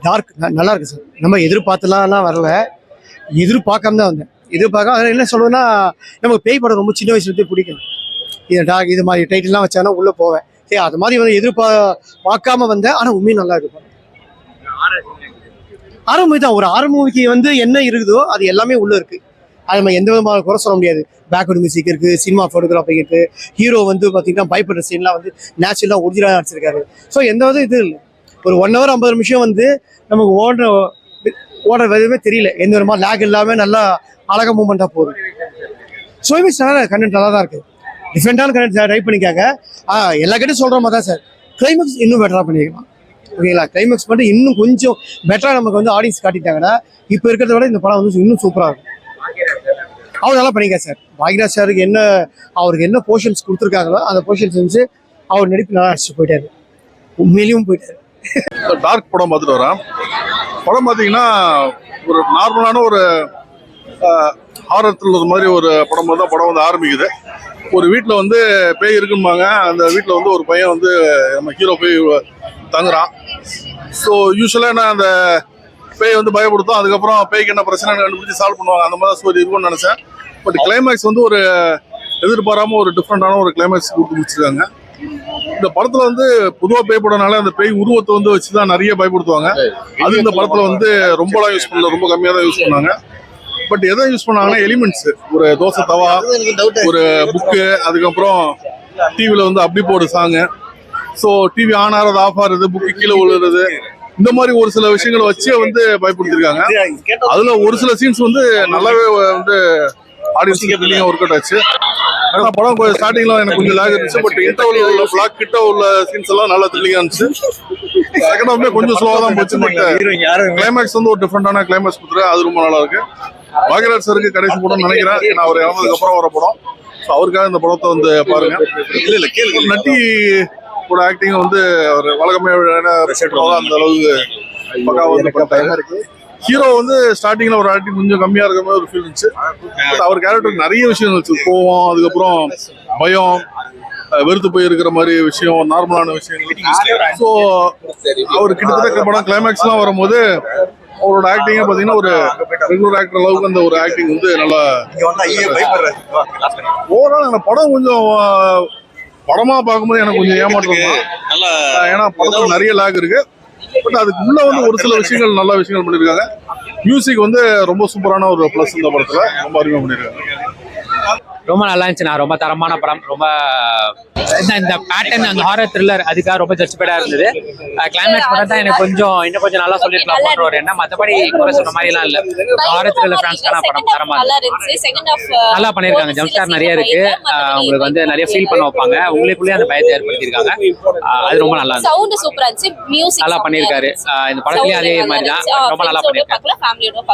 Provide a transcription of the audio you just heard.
Dark நல்லா இருக்கு sir. நம்ம எதிர்பார்த்துலாம் வரல, எதிர்பார்க்காம தான் வந்தேன். எதிர்பார்க்க அதில் என்ன சொல்லுவேன்னா, நமக்கு பேய் படம் ரொம்ப சின்ன வயசுலேருந்தே பிடிக்கும். இது டார்க் இது மாதிரி டைட்டில்லாம் வச்சானா உள்ளே போவேன். சரி அது மாதிரி வந்து பார்க்காம வந்தேன். ஆனால் உண்மையும் நல்லா இருக்கு. ஹாரர் மூவி தான். ஒரு ஹாரர் மூவிக்கு வந்து என்ன இருக்குதோ அது எல்லாமே உள்ளே இருக்குது. அது நம்ம எந்த விதமான குறை சொல்ல முடியாது. பேக்வர்ட் மியூசிக் இருக்குது, சினிமா ஃபோட்டோகிராஃபி இருக்குது, ஹீரோ வந்து பார்த்தீங்கன்னா பயப்படுற சீன்லாம் வந்து நேச்சுரலாக ஒரிஜினலாக நடிச்சிருக்காரு. ஸோ எந்த வித இது இல்லை. ஒரு 1 hour 50 நிமிஷம் வந்து நமக்கு ஓடுற விதமே தெரியல. எந்த விதமாக லேக் இல்லாமல் நல்லா அழகாக மூவ்மெண்ட்டாக போகுது. ஸோ நல்லா கண்டென்ட் நல்லா தான் இருக்குது. டிஃப்ரெண்டான கண்டென்ட் ட்ரை பண்ணிக்காங்க. எல்லா கிட்டையும் சொல்கிற மாதிரி தான் சார். கிளைமேக்ஸ் இன்னும் பெட்டராக பண்ணிக்கலாம். ஓகேங்களா? கிளைமேக்ஸ் மட்டும் இன்னும் கொஞ்சம் பெட்டராக நமக்கு வந்து ஆடியன்ஸ் காட்டிட்டாங்கன்னா இப்போ இருக்கிறத விட இந்த படம் வந்து இன்னும் சூப்பராக இருக்கும். அவர் நல்லா பண்ணிக்க சார். பாக்யராஜ் சாருக்கு அவருக்கு என்ன போர்ஷன்ஸ் கொடுத்துருக்காங்களோ அந்த போர்ஷன்ஸ் வந்து அவர் நடிப்பு நல்லா அடிச்சுட்டு போயிட்டாரு. உண்மையிலையும் போயிட்டாரு. டார்க் படம் பார்த்துட்டு வரேன். படம் பார்த்தீங்கன்னா ஒரு நார்மலான ஒரு ஹாரர் த்ரில்லர் மாதிரி ஒரு படம் தான் படம் வந்து ஆரம்பிக்குது. ஒரு வீட்டில் வந்து பேய் இருக்கும்பாங்க. அந்த வீட்டில் வந்து ஒரு பையன் வந்து நம்ம ஹீரோ போய் தங்குறான். ஸோ யூஸ்வலாக என்ன அந்த பேய் வந்து பயப்படுத்தும். அதுக்கப்புறம் பேய்க்கு என்ன பிரச்சனை கண்டுபிடிச்சி சால்வ் பண்ணுவாங்க. அந்த மாதிரி ஸ்டோரி இருக்கும்னு நினச்சேன். பட் கிளைமேக்ஸ் வந்து ஒரு எதிர்பாராமல் ஒரு டிஃப்ரெண்டான ஒரு கிளைமேக்ஸ் கொடுத்து முடிச்சிருக்காங்க. இந்த படத்துல வந்து பொதுவா பேய் படம்னால அந்த பேய் உருவத்தை வந்து வச்சுதான் நிறைய பயப்படுத்துவாங்க. அது இந்த படத்துல வந்து ரொம்பலாம் யூஸ் பண்ணல, ரொம்ப கம்மியா தான் யூஸ் பண்ணாங்க. பட் எதை யூஸ் பண்ணாங்கன்னா எலிமெண்ட்ஸ், ஒரு தோசை தவா, ஒரு புக்கு, அதுக்கப்புறம் டிவில வந்து அப்படி போடு சாங்கு. ஸோ டிவி ஆன் ஆகிறது, ஆஃப் ஆகிறது, புக்கு கீழே விழுறது, இந்த மாதிரி ஒரு சில விஷயங்களை வச்சே வந்து பயப்படுத்திருக்காங்க. அதுல ஒரு சில சீன்ஸ் வந்து நல்லாவே வந்து ஆடியன்ஸுக்கு ஒர்க் அவுட் ஆச்சு. ஆனா படம் ஸ்டார்டிங்ல எனக்கு கொஞ்சம் லேக் இருந்துச்சு. பட் இன்டர்வல் உள்ள பிளாக் கிட்ட உள்ள சீன்ஸ் எல்லாம் நல்லா த்ரில்லிங்கா இருந்துச்சு. செகண்ட் ஹாஃப்ல கொஞ்சம் ஸ்லோவா தான் போச்சு. பட் கிளைமேக்ஸ் வந்து ஒரு டிஃப்ரெண்டான கிளைமேக்ஸ் கொடுத்துரு. அது ரொம்ப நல்லா இருக்கு. பாக்யராஜ் சாருக்கு கடைசி படம் நினைக்கிறேன். நான் அவர் இறந்ததுக்கு அப்புறம் வர படம். ஸோ அவருக்காக இந்த படத்தை வந்து பாருங்க. நட்டி கூட ஆக்டிங் வந்து அவர் வழக்கமே அந்த அளவுக்கு பக்காவா வந்து படம் இருக்கு. ஹீரோ வந்து ஸ்டார்டிங்ல ஒரு ஆக்டிங் கொஞ்சம் கம்மியா இருக்க மாதிரி ஒரு ஃபீல் இருந்துச்சு. பட் அவர் கேரக்டருக்கு நிறைய விஷயம் வச்சு, கோவம், அதுக்கப்புறம் பயம், வெறுத்து போய் இருக்கிற மாதிரி விஷயம், நார்மலான விஷயங்கள். ஸோ அவர் கிட்டத்தட்ட படம் கிளைமேக்ஸ்லாம் வரும்போது அவரோட ஆக்டிங்கே பார்த்தீங்கன்னா ஒரு ரெகுலர் ஆக்டர் அளவுக்கு அந்த ஒரு ஆக்டிங் வந்து நல்லா ஓவரால். அந்த படம் கொஞ்சம் படமா பார்க்கும்போது எனக்கு கொஞ்சம் ஏமாற்றம் தான். ஏன்னா படத்துல நிறைய லேக் இருக்கு. பட் அதுக்கு உள்ள வந்து ஒரு சில விஷயங்கள் நல்ல விஷயங்கள் பண்ணியிருக்காங்க. மியூசிக் வந்து ரொம்ப சூப்பரான ஒரு பிளஸ் இந்த படத்துல ரொம்ப அருமையா பண்ணியிருக்காங்க. ரொம்ப நல்லா இருந்துச்சு. நான் ரொம்ப தரமான படம். ரொம்ப இந்த பேட்டர்ன், அந்த ஹாரர் த்ரில்லர், அதுக்காக ரொம்ப ஜஸ்டிஃபைடா இருந்தது. கிளைமேக்ஸ் படம் தான் எனக்கு இன்னும் கொஞ்சம் நல்லா சொல்லிருக்கலாம் போன்ற ஒரு எண்ணம். மற்றபடி குறை சொன்ன மாதிரி எல்லாம் இல்ல. ஹாரர் த்ரில்லர் பிரான்ஸ்க்கான படம் தரமா நல்லா பண்ணிருக்காங்க. ஜம்ப்ஸ்டார் நிறைய இருக்கு. உங்களுக்கு வந்து நிறைய ஃபீல் பண்ண வைப்பாங்க. உங்களுக்குள்ளேயே அந்த பயத்தை ஏற்படுத்திருக்காங்க. அது ரொம்ப நல்லா இருந்துச்சு. நல்லா பண்ணிருக்காரு. இந்த படத்துலயும் அதே மாதிரி தான் ரொம்ப நல்லா பண்ணிருக்காரு.